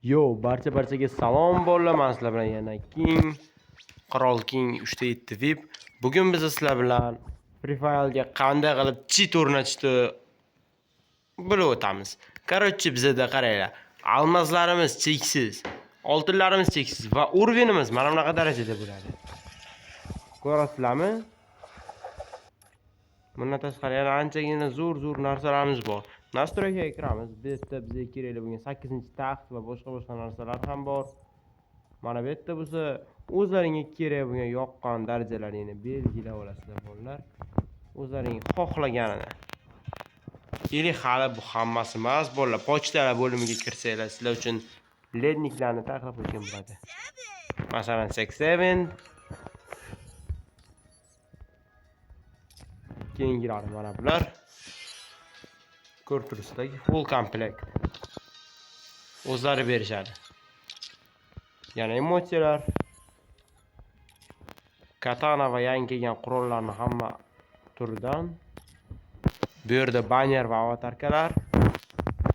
Yo, barchaga salom bolalar. Men sizlar bilan yana King, Qirol King 3.7 VIP. Bugun biz sizlar bilan Free Fire'ga qanday qilib cheat o'rnatishni bilib o'tamiz. Короче, bizda qaranglar. Almaslarimiz cheksiz, oltinlarimiz cheksiz va уровенimiz mana bunaqa darajada bo'ladi. Ko'rasizlarmi? Bundan tashqari yana anchagina zo'r narsalarimiz bor. Настройкаga kiramiz. Bu yerda bizga kerakli bo'lgan 8-taxt va boshqa narsalar ham bor. Mana bu yerda bo'lsa o'zlaringga kerak bo'lgan yoqqan darajalaringni belgilab olasizlar bolalar. O'zlaring xohlaganini. Ili hali bu hammasi emas bolalar. Pochtalar bo'limiga kirsanglar sizlar uchun ledniklarni taklif qilgan bo'ladi. Masalan 67 keyingilari mana bular. Ko'rib turibsizlarki, full komplekt. O'zlari berishadi. Yana emotsiyalar, katana va yangi kelgan qurollarning hamma turidan. Bu yerda banner va avatarkalar.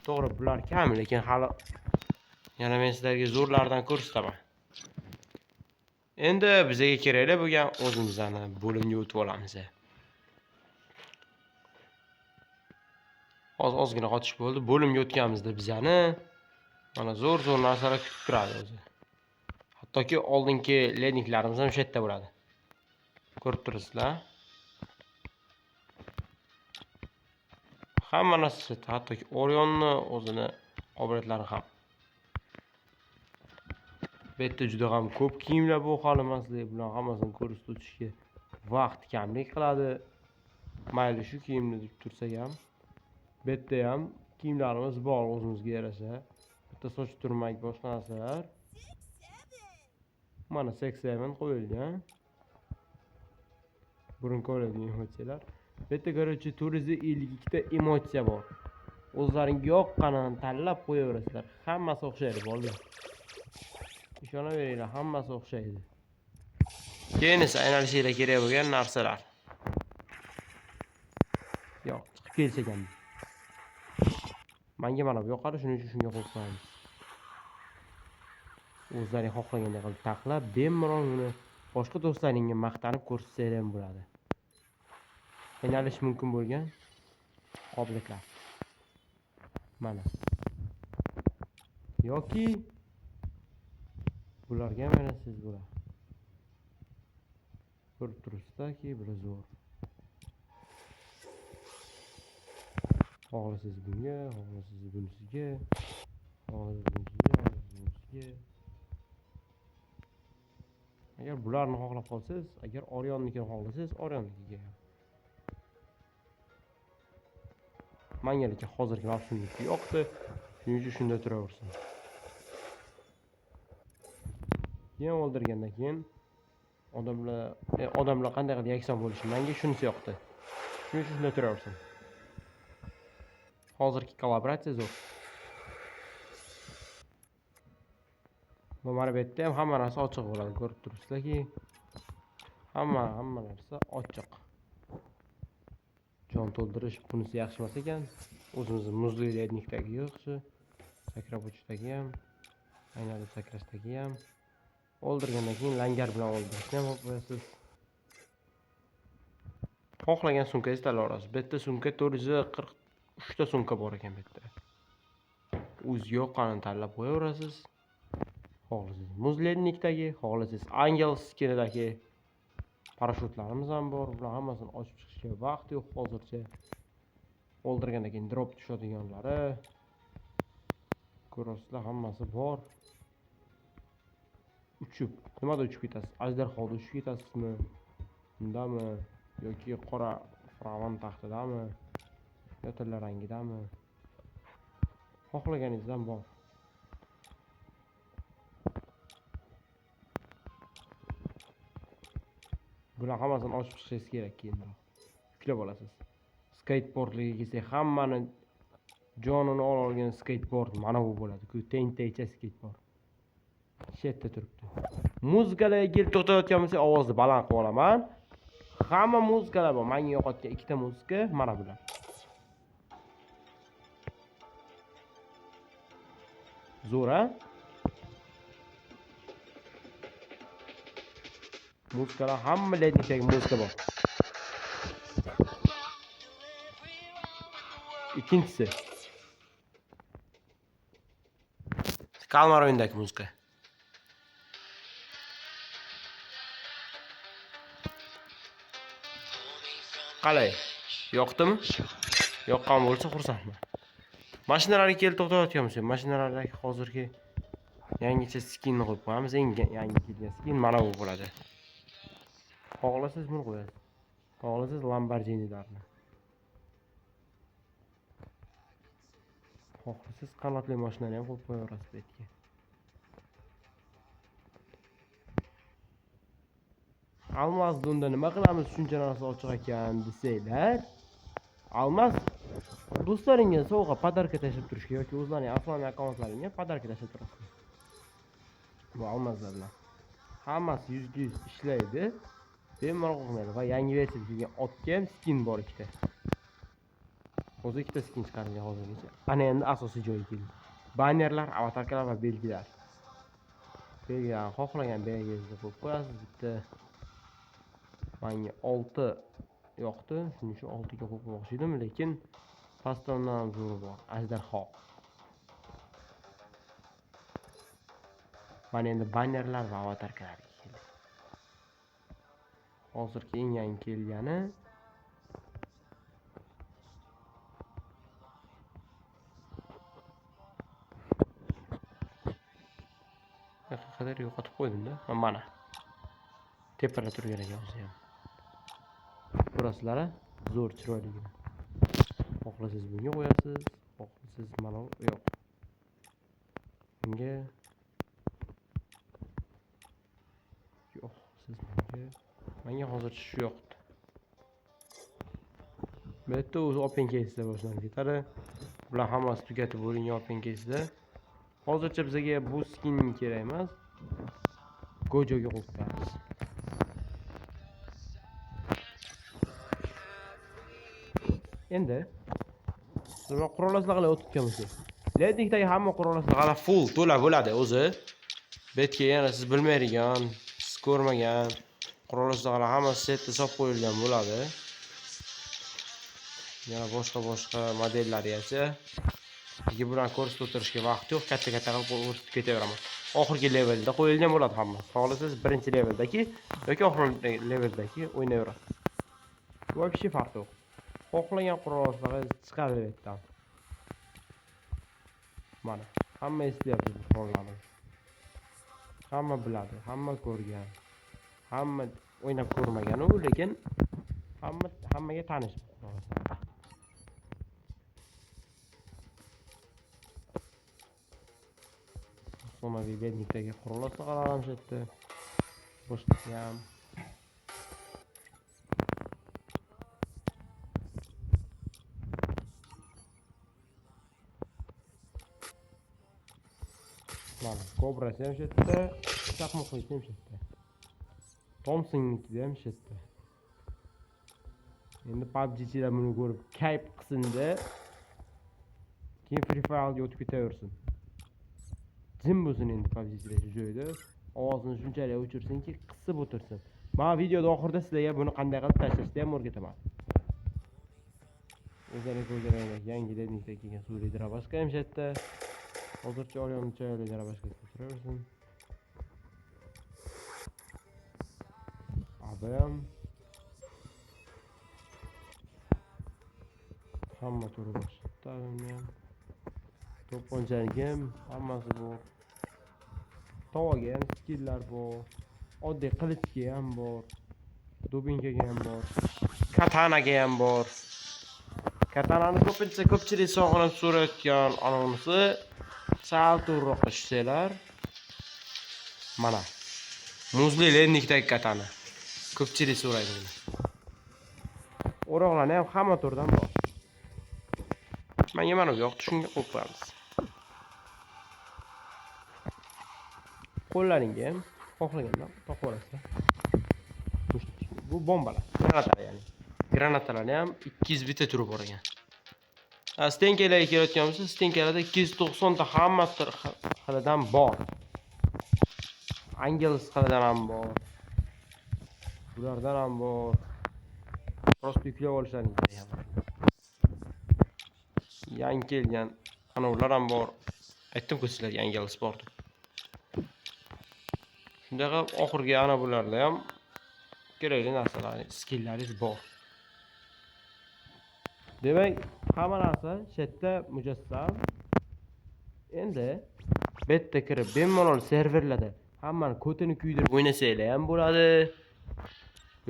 To'g'ri, bular kam, lekin hali yana men sizlarga zo'rlardan ko'rsataman. Endi bizga kerakli bo'lgan o'zimizdan bo'limga o'tib olamiz. Ozgina qotish bo'ldi. Bo'limga o'tganimizda bizani mana zo'r narsalar kutib turadi o'zi. Hattoki oldingi ledniklarimiz ham shu yerda bo'ladi. Ko'rib turibsizlar? Hamma narsa, hattoki Orion'ni o'zini qobiliyatlari ham. Bu yerda juda ham ko'p kiyimlar bu hali emaslik bilan hammasini ko'rsatib o'tishga vaqt kamlik qiladi. Mayli shu kiyimni deb tursak ham, bu yerda ham kiyimlarimiz bor o'zimizga yarasha. Bitta soch turmak boshqa narsalar. Mana 87 qo'yilgan. Burun ko'radigan emotsiyalar. Bu yerda короче 452 ta emotsiya bor. O'zlaringga yoqqanini tanlab qo'yaverasizlar. Hammasi o'xshaydi bolalar. Ishonaveringlar, hammasi o'xshaydi. Keyin esa aylanishinglar kerak bo'lgan narsalar. Yo'q, chiqib kelsa ekan. Menga mana bu yoqadi, shuning uchun shunga qo'yib. O'zlaring xohlagandek qilib taxlab, bemalol uni boshqa do'stlaringga maqtanib ko'rsatsangiz ham bo'ladi. Aylanish mumkin bo'lgan qobiliyatlar. Mana. Yoki bularga mana siz bular. Ko'rib turibsizlarki, bular zo'r. Xohlasiz bunga, xohlasiz bunisiga, xohlasiz bunisiga. Agar bularni xohlab qolsangiz, agar Orionnikini xohlasangiz, Orionnikiga. Menga lekin hozirgi mavsumniki yoqdi, shuning uchun shunda turaversin. Keyin o'ldirgandan keyin odamlar qanday qilib yakson bo'lishi menga shunisi yoqdi. Shuning uchun shunda turaversin. Hozirgi kollaboratsiya zo'r. Bu mana bu yerda ham hamma narsa ochiq bo'ladi. Ko'rib turibsizlarki, hamma narsa ochiq. Jon to'ldirish bunisi yaxshi emas ekan. O'zimizning muzli lednikdagi yaxshi, sakrab o'tishdagi ham, aylanib sakrashdagi ham. O'ldirgandan keyin langar bilan o'ldirishni ham qo'yasiz. Xohlagan sumkangizni tanlab olasiz. Bu yerda sumka 443 ta sumka bor ekan bu yerda. O'ziga yoqqanini tanlab qo'yaverasiz. Xohlasangiz muzlednikdagi, xohlasangiz Angel skinidagi parashyutlarimiz ham bor. Bular hammasini ochib chiqishga vaqt yo'q hozircha. O'ldirgandan keyin drop tushadiganlari. Ko'rasizlar, hammasi bor. Nimada uchib ketasiz? Ajdarhoda uchib ketasizmi? Undami? Yoki qora fravon taxtidami? Yo tilla rangidami? Xohlaganingizdan bor. Bular hammasini ochib chiqishingiz kerak keyinroq. Yuklab olasiz. Skateboardlarga kelsak, hammani jonini olgan skateboard mana bu bo'ladi. Ku teng-tengcha skateboard. Shetda turibdi. Muzikalarga kelib to'xtayotgan bo'lsa, ovozni baland qilib olaman. Hamma muzikalar bor. Menga yoqayotgan ikkita muzika mana bular. Zo'r, a? Muzikalar hamma lednikdagi muzika bor. Ikkinchisi. Kalmar o'yinidagi muzika. Qalay? Yoqdimi? Yoqqan bo'lsa xursandman. Mashinalarga kelib to'xtayotganmiz. Mashinalardagi hozirgi yangicha skinni qo'yib qo'yamiz. Eng yangi kelgan skin mana bu bo'ladi. Xohlasangiz buni qo'yasiz. Xohlasangiz Lamborghini'larni. Xohlasangiz qanotli mashinani ham qo'yib qo'yaverasiz betga. Almas unda nima qilamiz shuncha narsa ochiq ekan desanglar, Almas do'stlaringga sovg'a podarka tashlab turishga yoki o'zlarining afloniy akkauntlaringga podarka tashlab turasiz. Bu Almaslar hammasi 100% ishlaydi. Bemalol qo'ymaydi va yangi versiyada kelgan otga ham skin bor ikkita. O'zi ikkita skin chiqarilgan hozirgacha. Ana endi asosiy joyga keldi. Bannerlar, avatarkalar va belgilar. Belgilarni xohlagan belgingizni qo'yib qo'yasiz bitta. Menga 6 yoqdi. Shuning uchun 6 ga qo'yib qo'ymoqchi edim, lekin pastdan ham zo'ri bor. Ajdarho. Mana endi bannerlar va avatarkalarga keldi. Hozirgi eng yangi kelgani qadar yo'qotib qo'ydim-da. Mana. Tepada turgan ekan o'zi ham. Ko'rasizlar, zo'r chiroyligini. Xohlasangiz bunga qo'yasiz, xohlasangiz mana yo'q. Bunga yo'q, siz menga hozircha shu yoqdi. Bu yerda o'zi open case'da boshlanib ketadi. Bular hammasi tugatib bo'lingan open case'da. Hozircha bizga bu skin kerak emas. Gojoga qo'yib qo'yamiz. Endi nima qurol aslahali o'tibganmiz. Lednikdagi hamma qurol aslahali full to'la bo'ladi o'zi. Betga yana siz bilmaydigan, siz ko'rmagan qurol aslahali hammasi setda solib qo'yilgan bo'ladi. Yana boshqa modellarigacha. Nega bularni ko'rsatib o'tirishga vaqt yo'q, katta-katta qilib ko'rsatib ketaveraman. Oxirgi levelda qo'yilgan bo'ladi hamma. Xohlasangiz birinchi leveldagi yoki oxirgi leveldagi o'ynayverasiz. Voобще farqi yo'q. Xohlagan qurollar chiqadi yerdan. Mana, hamma eslayapti bu qurollarni. Hamma biladi, hamma ko'rgan. Hamma o'ynab ko'rmagan u, lekin hammaga tanish qurollar. So'maviy lednikdagi qurollar saqlanib ketdi. Boshqa ham mana Cobra'si ham shetda, chaqmoqlisi ham shetda. Thompson'niki ham shetda. Endi PUBG'chilar buni ko'rib kayf qilsin-da, keyin Free Fire'ga o'tib ketaversin. Jim bo'lsin endi PUBG'chilar shu joyda. Ovozini shunchalik o'chirsinki, qisib o'tirsin. Men videoda oxirida sizlarga buni qanday qilib tashlashni ham o'rgataman. O'zlaringiz ko'rganingizdek yangi lednikda kelgan suvli drabashka ham shetda. Hozircha olyonni choyli drabashka turaversin. Abam hamma turi bor. Ta'limim to'pponchagim hammasi bor. Tovaga ham skilllar bor. Oddiy qilichga ham bor. Dubinkaga ham bor. Katanaga ham bor. Katanani ko'pchilik sog'inib so'rayotgan anonsi sal turroqqa tushsanglar. Mana. Muzli lednikdagi katana. Ko'pchilik so'raydi buni. O'roqlarni ham hamma turdan bor. Menga mana bu yoqda shunga qo'yib qo'yamiz. Qo'llaringga ham xohlaganda taqib olasizlar. Bu bombalar, granatalar ya'ni. Granatalarni ham 200 bitta turi bor ekan. Stenkalarga kelayotganmiz, stenkalarda 290 ta hamma xilidan bor. Angels xilidan ham bor. Bulardan ham bor. Prosta yüklep olishlaring kerak. Yangi kelgan anavlar ham bor. Aytdim-ku sizlarga yangi sport. Shunday qilib oxirgi ana bularda ham kerakli narsalar, skilllaringiz bor. Demak, hamma narsa shu yerda mujassam. Endi bu yerda kirib bemalol serverlarda hammani kodini kuydirib o'ynasanglar ham bo'ladi.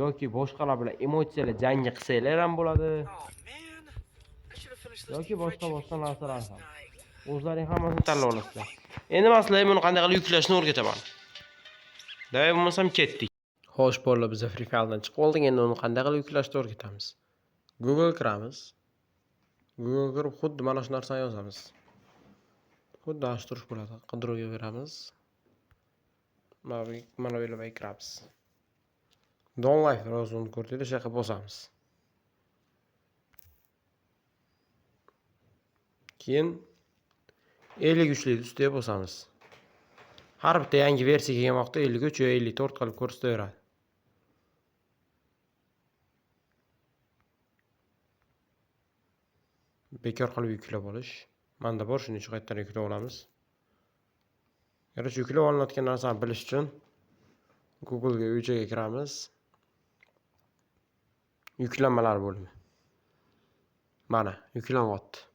Yoki boshqalar bilan emotsiyalar jangi qilsanglar ham bo'ladi. Yoki boshqa narsalar ham. O'zlaring hammasini tanlab olasizlar. Endi men sizlarga buni qanday qilib yuklashni o'rgataman. Davay bo'lmasam ketdik. Xo'sh, bolalar, biz Free Fire'dan chiqib oldik. Endi uni qanday qilib yuklashni o'rgatamiz. Google kiramiz. Google kirib xuddi mana shu narsani yozamiz. Xuddi ana shu turish bo'ladi. Qidiruvga beramiz. Mana bu yerga kiramiz. Download yozuvini ko'rdinglar, o'sha yerga bosamiz. Keyin 53 lik ustiga bosamiz. Har bitta yangi versiya kelgan vaqtda 53 yo 54 qilib ko'rsataveradi. Bekor qilib yuklab olish. Menda bor, shuning uchun qaytadan yuklab olamiz. Yo'q, yuklab olinayotgan narsani bilish uchun Google ga uychaga kiramiz. Yuklanmalar bo'limi. Mana, yuklanyapti.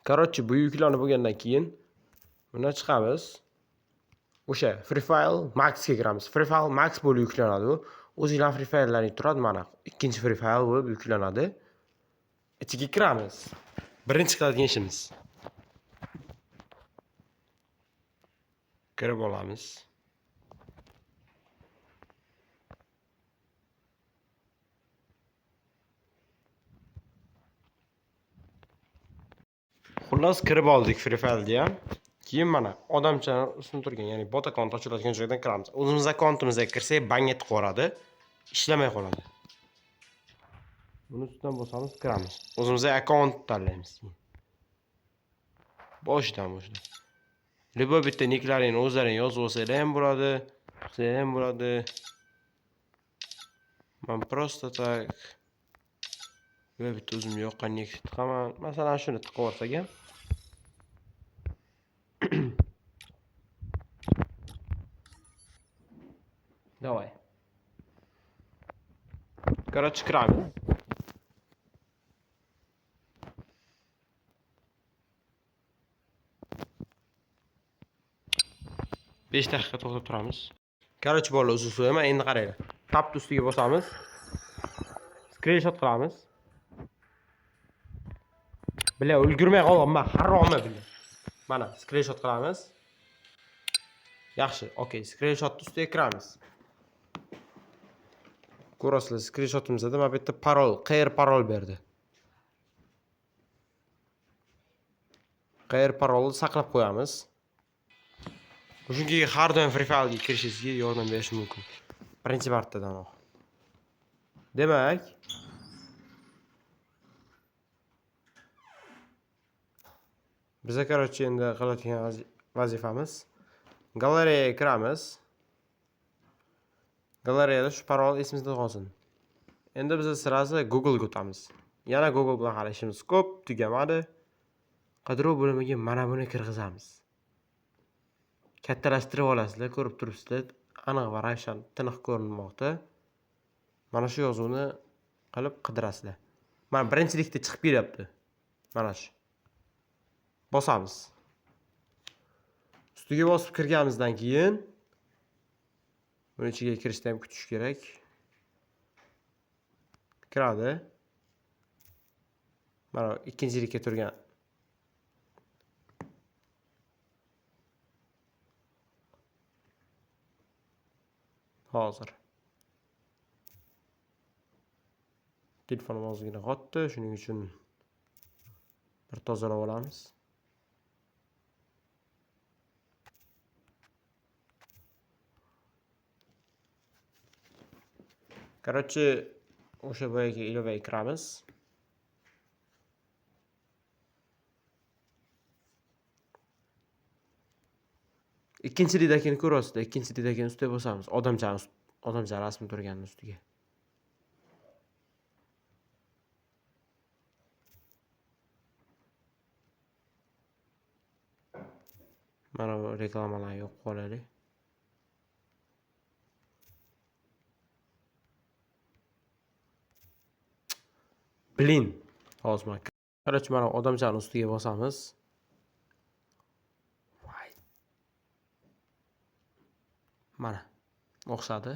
Короче, bu yuklanib bo'lgandan keyin buni chiqamiz. O'sha Free File Max ga kiramiz. Free File Max bo'lib yuklanadi u. O'zingizlar Free File'laring turadi, mana ikkinchi Free File bo'lib yuklanadi. Ichiga kiramiz. Birinchi qiladigan ishimiz. Kirib olamiz. Xullas kirib oldik Free File'ga ham. Keyin mana odamchani ustun turgan, ya'ni bot akkaunt ochiladigan joydan kiramiz. O'zimiz akkauntimizga kirsak, bang etib qoladi, ishlamay qoladi. Buni ustidan bosamiz, kiramiz. O'zimizga akkaunt tanlaymiz. Boshidan. Libo bitta niklaringni o'zlaring yozib olsanglar ham bo'ladi, qilsanglar ham bo'ladi. Men prosta tak va bitta o'zim yoqqan nik tiqaman. Masalan, shuni tiqib olsak ham Давай. Короче, kiramiz. Besh daqiqa to'xtab turamiz. Короче, bolalar, uzun so'yman, endi qaranglar. Tab ustiga bosamiz. Screenshot qilamiz. Bila, ulgurmay qolganman, harommi bila. Mana, screenshot qilamiz. Yaxshi, okey, screenshot ustiga kiramiz. Ko'rasizlar, screenshotimizda mana bu yerda parol, qayer parol berdi. Qayer parolni saqlab qo'yamiz. Chunki har doim Free File'ga kirishingizga yordam berishi mumkin. Birinchi martadan. Demak, biza короче endi qiladigan vazifamiz galereyaga kiramiz. Galereyada shu parol esimizda qolsin. Endi biz sirasi Google ga o'tamiz. Yana Google bilan hali ishimiz ko'p, tugamadi. Qidiruv bo'limiga mana buni kirgizamiz. Kattalashtirib olasizlar, ko'rib turibsizlar. Aniq va ravshan tiniq ko'rinmoqda. Mana shu yozuvni qilib qidirasizlar. Mana birinchilikda chiqib kelyapti. Mana shu. Bosamiz. Ustiga bosib kirganimizdan keyin buni ichiga kirishda ham kutish kerak. Kiradi. Mana ikkinchilikka turgan. Hozir. Telefonim ozgina qotdi, shuning uchun bir tozalab olamiz. Короче, o'sha boyagi ilovaga kiramiz. Ikkinchilikdagini ko'ryapsizlar. Ikkinchilikdagini ustiga bosamiz. Odamcha rasmi turganning ustiga. Mana bu reklamalar yo'q qolaylik. Blin. Hozir Короче, mana odamchaning ustiga bosamiz. Mana o'xshadi.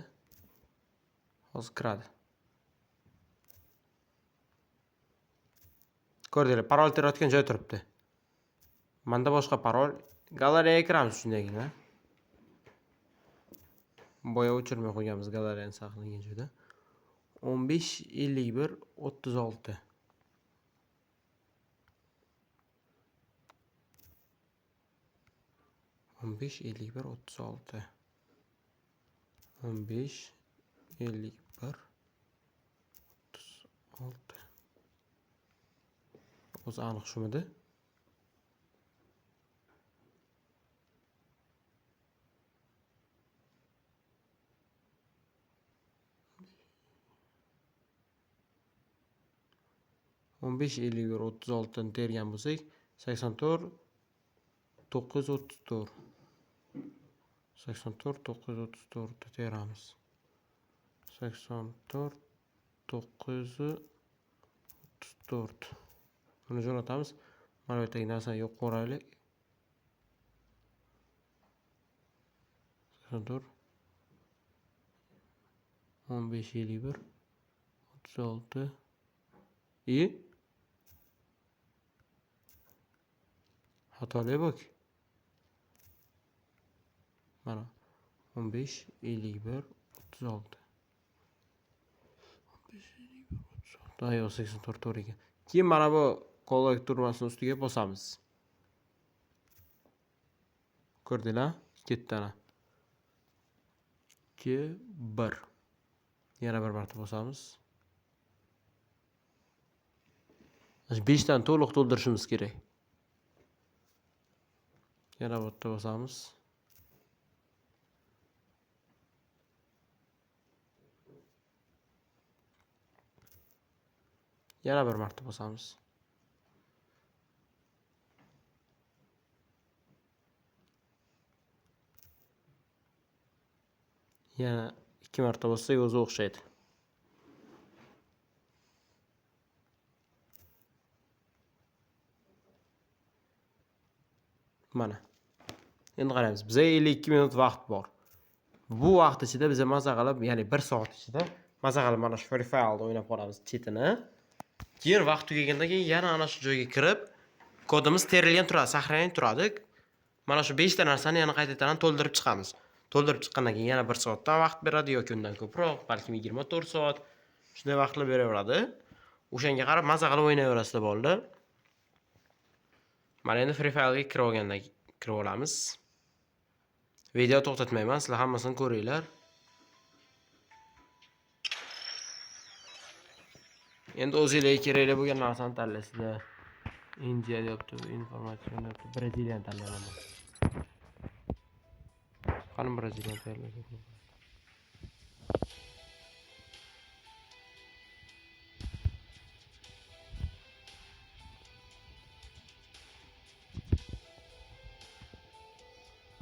Hozir kiradi. Ko'rdinglar, parol terayotgan joy turibdi. Menda boshqa parol. Galereyaga kiramiz shundagina. Boya o'chirmay qo'yganmiz galereyani saqlagan joyda. 15:51:36. 15:51:36. 15:51:36. O'zi aniq shumidi? o'n besh ellik bir o'ttiz oltidan tergan bo'lsak 84 934 teramiz. 84 934. Buni jo'natamiz. Mana bu yerdagi narsani yo'q qo'raylik. 84 15:51 36. Xatolik bak. Mana 15:51:36. 15:51:36. Yo'q, 84 to'g'ri ekan. Keyin mana bu qo'lak turmasini ustiga bosamiz. Ko'rdinglar? Ketdi ana. 2 1. Yana bir marta bosamiz. 5 dan to'liq to'ldirishimiz kerak. Yana bir marta bosamiz. Yana bir marta bosamiz. Yana 2 marta bossak o'zi o'xshaydi. Mana. Endi qaraymiz. Bizga 52 minut vaqt bor. Bu vaqt ichida biz maza qilib, ya'ni 1 soat ichida maza qilib mana shu Free Fire'da o'ynab qolamiz chetini. Keyin vaqt tugagandan keyin yana ana shu joyga kirib, kodimiz terilgan turadi, saqlanib turadi. Mana shu 5 ta narsani yana qaytadan to'ldirib chiqamiz. To'ldirib chiqqandan keyin yana 1 soatdan vaqt beradi yoki undan ko'proq, balki 24 soat shunday vaqtlar beraveradi. O'shanga qarab maza qilib o'ynayverasizlar bolalar. Mana endi Free Fire'ga kirib olamiz. Video to'xtatmayman, sizlar hammasini ko'ringlar. Endi o'zingizlarga kerakli bo'lgan narsani tanlaysizlar. Indiya deyapti, informatsion deyapti, Braziliyani tanlayman. Qani Braziliyani tanlayman.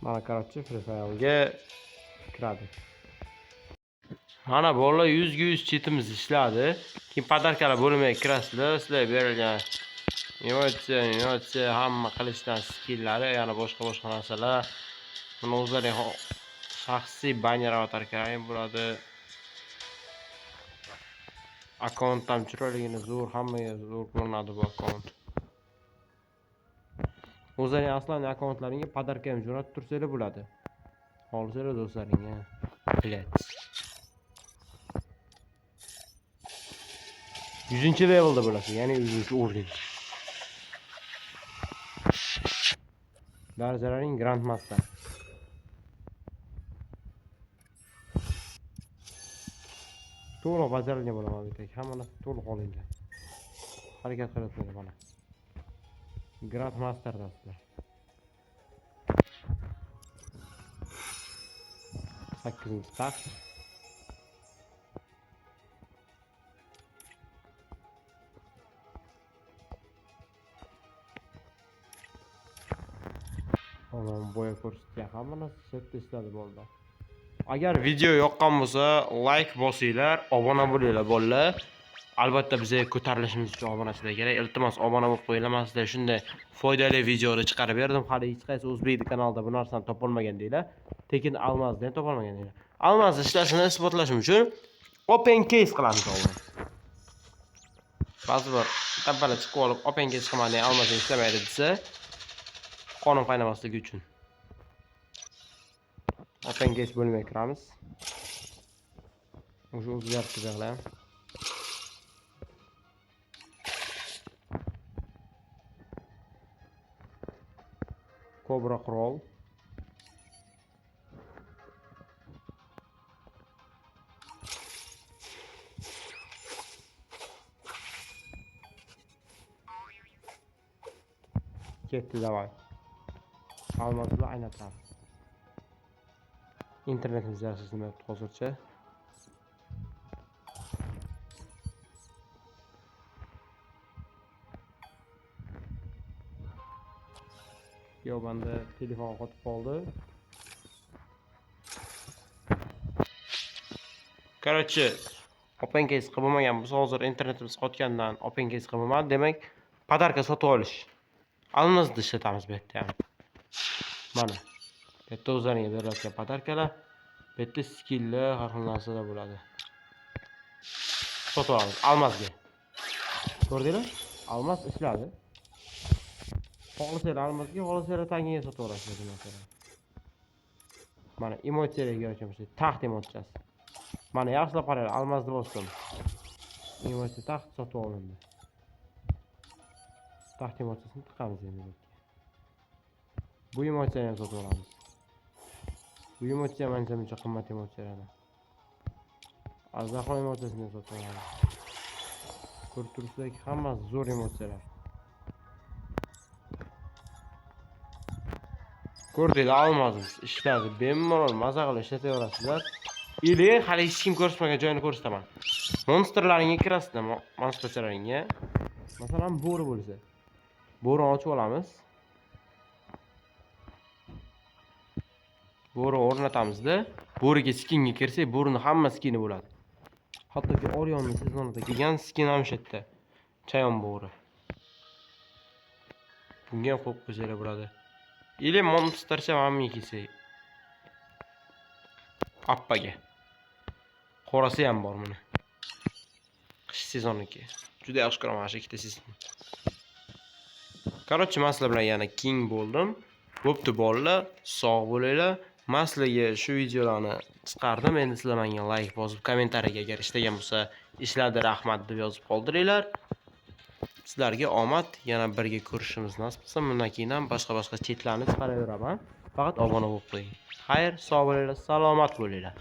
Mana qarabchi Free Fire'ga kiradi. Mana bolalar 100 ga 100 chetimiz ishladi. Keyin podarkalar bo'limiga kirasizlar. Sizlarga berilgan emotsiya hamma qilishdan skillari, yana boshqa narsalar. Buni o'zlarining shaxsiy banner avatarkalari bo'ladi. Akkaunt ham chiroyligini zo'r, hammaga zo'r ko'rinadi bu akkaunt. O'zlarining aslan akkauntlaringga podarka ham jo'natib tursanglar bo'ladi. Olsanglar do'stlaringga. Bilet. 100-levelda bo'lasiz, ya'ni 100-o'rin. Darajalaring Grandmaster. To'liq bajarilgan bo'laman bitta. Hamma narsa to'liq olingan. Harakat qilasizlar mana. Grandmaster dasizlar. 8-taxt. Oğlum boya ko'rsatgan hamma narsa chetda ishladi bo'ldi. Agar video yoqqan bo'lsa, like bosinglar, obuna bo'linglar bolalar. Albatta bizga ko'tarilishimiz uchun obunachilar kerak. Iltimos obuna bo'lib qo'yinglar. Men sizlarga shunday foydali videoni chiqarib berdim. Hali hech qaysi o'zbek kanalida bu narsani topolmagan deylar. Tekin almazdan topolmagan deylar. Almaz ishlashini isbotlashim uchun open case qilamiz oldin. Ba'zi bir tabbala chiqib olib open case qilmagan almaz ishlamaydi desa, qonun qaynamasligi uchun open case bo'lmay kiramiz. O'sha o'zgartirishlar. Cobra Crawl. Ketdi davay. Almazlar aynatiramiz. İnternetimiz yaxshi hozircha. Yo, bende telefon qotib qoldi. Короче, open case qilmagan bo'lsa, hozir internetimiz qotgandan open case qilmadim. Demak, podarka sotib olish. Almazda ishlatamiz bu yerda ham. Mana. Bu yerda o'zlaringga beriladigan podarkalar, bu yerda skilllar, har xil narsalar bo'ladi. Sotib olamiz almazga. Ko'rdinglar? Almaz ishladi. Xohlasanglar almazga, xohlasanglar tangiga sotib olasiz mesela. Mana emotsiyalarga o'chamiz. Taxt emotsiyasi. Mana yaxshilab qarang, almazni bosdim. Emotsiya taxt sotib olindi. Taxt emotsiyasini tiqamiz endi. Bu emotsiyani ham sotib olamiz. Bu emotsiya menimcha qimmat emotsiyalar. Azzaxon emotsiyasini sotib olamiz. Ko'rib turibsizlarki, hammasi zo'r emotsiyalar. Ko'rdinglar, almazimiz ishladi. Bemalol maza qilib ishlataverasizlar. Ili hali hech kim ko'rsatmagan joyini ko'rsataman. Monsterlaringga kirasizlar, monsterlaringga. Masalan, bo'ri bo'lsa. Bo'rini ochib olamiz. Bo'ri o'rnatamizda. Bo'riga skinga kirsak, bo'rining hamma skini bo'ladi. Hattoki Orionning sezonida kelgan skin ham shu yerda. Chayon bo'ri. Bunga ham qo'yib qo'ysalar bo'ladi. Ili monstercha hamma kelsak. Appaga. Qorasi ham bor buni. Qish sezoniki. Juda yaxshi ko'raman mana shu ikkita sezon. Короче, men sizlar bilan yana king bo'ldim. Bo'pti bolalar, sog' bo'linglar. Men sizlarga shu videolarni chiqardim. Endi sizlar menga like bosib, kommentariyaga agar ishlagan bo'lsa, ishladi rahmat deb yozib qoldiringlar. Sizlarga omad, yana birga ko'rishimiz nasib bo'lsa, bundan keyin ham boshqa chetlarni chiqaraveraman. Faqat obuna bo'lib qo'ying. Xayr, sog' bo'linglar, salomat bo'linglar.